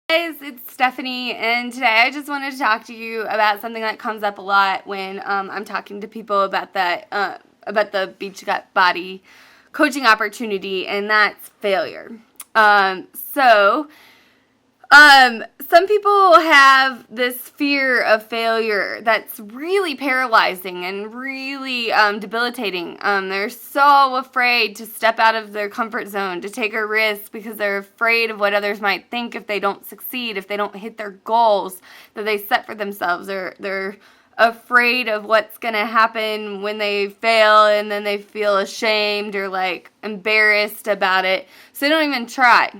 Guys, it's Stephanie, and today I just wanted to talk to you about something that comes up a lot when I'm talking to people about about the Beachbody coaching opportunity, and that's failure. Some people have this fear of failure that's really paralyzing and really debilitating. They're so afraid to step out of their comfort zone, to take a risk because they're afraid of what others might think if they don't succeed, if they don't hit their goals that they set for themselves. They're afraid of what's going to happen when they fail, and then they feel ashamed or like embarrassed about it, so they don't even try.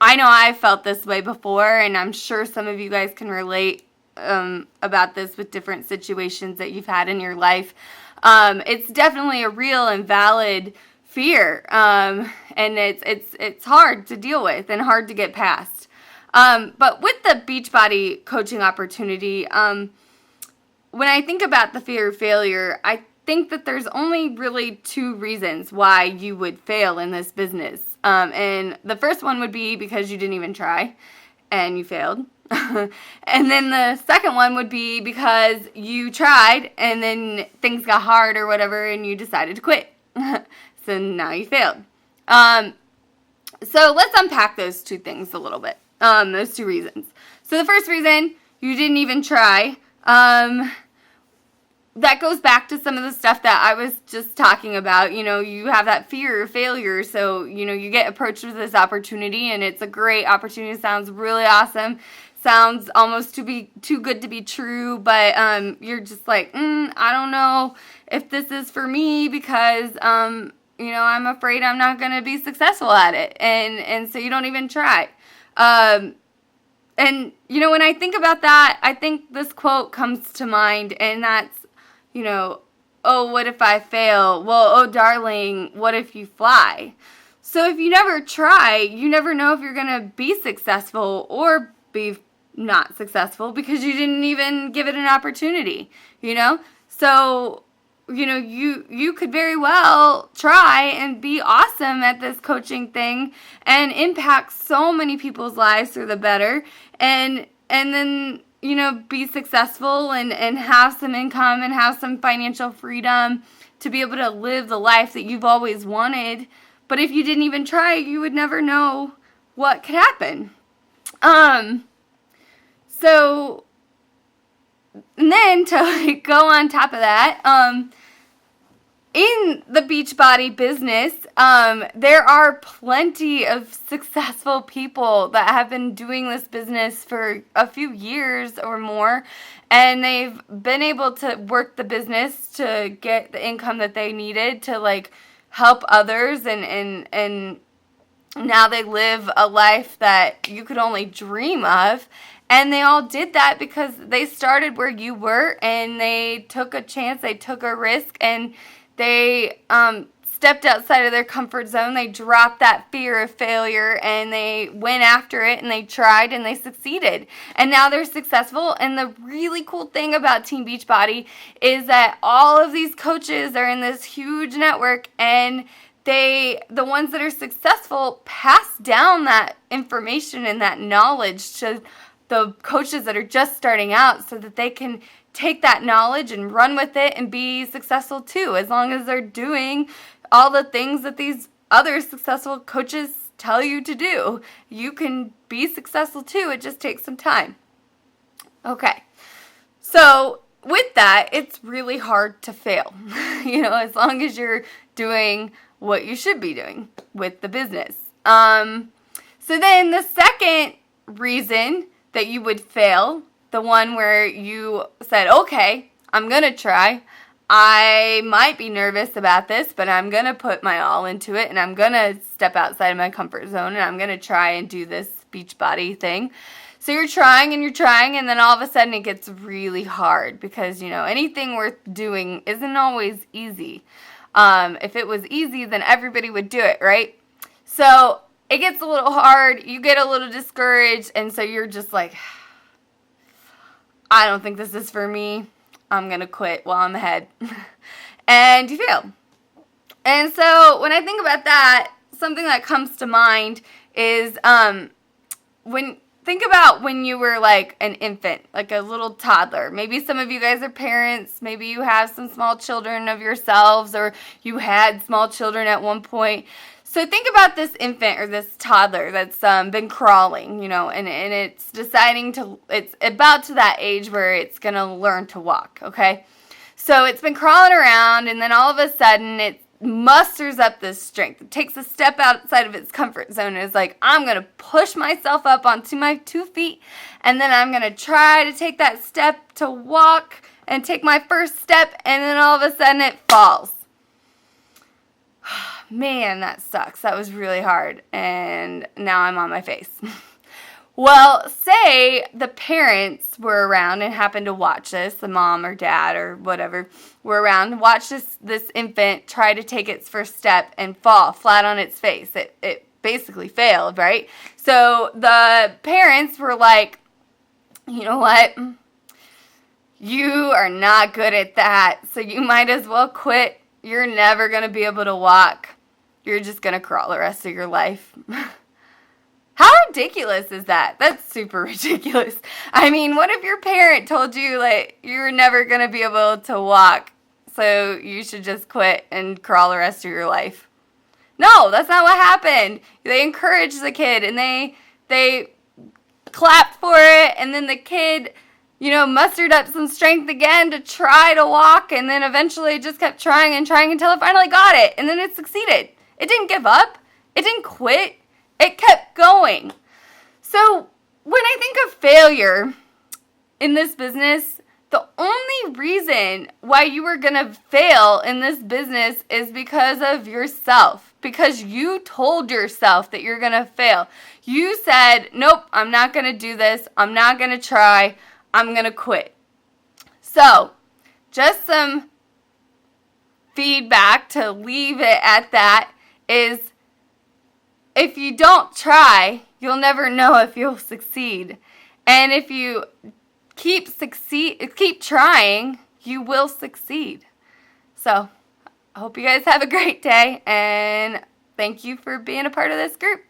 I know I felt this way before, and I'm sure some of you guys can relate about this with different situations that you've had in your life. It's definitely a real and valid fear, and it's hard to deal with and hard to get past. But with the Beachbody coaching opportunity, when I think about the fear of failure, I think that there's only really two reasons why you would fail in this business. And the first one would be because you didn't even try and you failed. And then the second one would be because you tried and then things got hard or whatever and you decided to quit. So now you failed. So let's unpack those two things a little bit. Those two reasons. So the first reason, you didn't even try. That goes back to some of the stuff that I was just talking about. You know, you have that fear of failure, so, you know, you get approached with this opportunity, and it's a great opportunity. It sounds really awesome. Sounds almost too good to be true, but you're just like, I don't know if this is for me because, you know, I'm afraid I'm not going to be successful at it, and so you don't even try. And, you know, when I think about that, I think this quote comes to mind, and that's, you know, oh, what if I fail? Well, oh, darling, what if you fly? So if you never try, you never know if you're going to be successful or be not successful because you didn't even give it an opportunity, you know? So, you know, you could very well try and be awesome at this coaching thing and impact so many people's lives for the better, and then, you know, be successful and have some income and have some financial freedom to be able to live the life that you've always wanted. But if you didn't even try, you would never know what could happen. So, and then to like go on top of that, in the Beachbody business, there are plenty of successful people that have been doing this business for a few years or more, and they've been able to work the business to get the income that they needed to like help others, and now they live a life that you could only dream of. And they all did that because they started where you were, and they took a chance, they took a risk, and they stepped outside of their comfort zone. They dropped that fear of failure, and they went after it, and they tried, and they succeeded. And now they're successful. And the really cool thing about Team Beachbody is that all of these coaches are in this huge network, and the ones that are successful pass down that information and that knowledge to the coaches that are just starting out so that they can take that knowledge and run with it and be successful too. As long as they're doing all the things that these other successful coaches tell you to do, you can be successful too. It just takes some time. Okay. So with that, it's really hard to fail, you know, as long as you're doing what you should be doing with the business. So then the second reason that you would fail, the one where you said, okay, I'm going to try. I might be nervous about this, but I'm going to put my all into it, and I'm going to step outside of my comfort zone, and I'm going to try and do this Beachbody thing. So you're trying, and then all of a sudden it gets really hard because, you know, anything worth doing isn't always easy. If it was easy, then everybody would do it, right? So it gets a little hard, you get a little discouraged, and so you're just like, I don't think this is for me. I'm going to quit while I'm ahead. And you fail. And so when I think about that, something that comes to mind is think about when you were like an infant, like a little toddler. Maybe some of you guys are parents. Maybe you have some small children of yourselves, or you had small children at one point. So think about this infant or this toddler that's been crawling, and it's it's about to that age where it's going to learn to walk, okay? So it's been crawling around, and then all of a sudden it musters up this strength. It takes a step outside of its comfort zone and is like, I'm going to push myself up onto my 2 feet, and then I'm going to try to take that step to walk and take my first step, and then all of a sudden it falls. Man, that sucks. That was really hard, and now I'm on my face. Well, say the parents were around and happened to watch this, the mom or dad or whatever were around, watch this infant try to take its first step and fall flat on its face. It basically failed, right? So the parents were like, you know what? You are not good at that, so you might as well quit. You're never going to be able to walk. You're just going to crawl the rest of your life. How ridiculous is that? That's super ridiculous. I mean, what if your parent told you, like, you're never going to be able to walk, so you should just quit and crawl the rest of your life? No, that's not what happened. They encouraged the kid, and they clapped for it, and then the kid, mustered up some strength again to try to walk, and then eventually just kept trying and trying until it finally got it, and then it succeeded. It didn't give up. It didn't quit. It kept going. So when I think of failure in this business, the only reason why you are going to fail in this business is because of yourself. Because you told yourself that you're going to fail. You said, nope, I'm not going to do this. I'm not going to try. I'm going to quit. So just some feedback to leave it at that is, if you don't try, you'll never know if you'll succeed. And if you keep trying, you will succeed. So I hope you guys have a great day, and thank you for being a part of this group.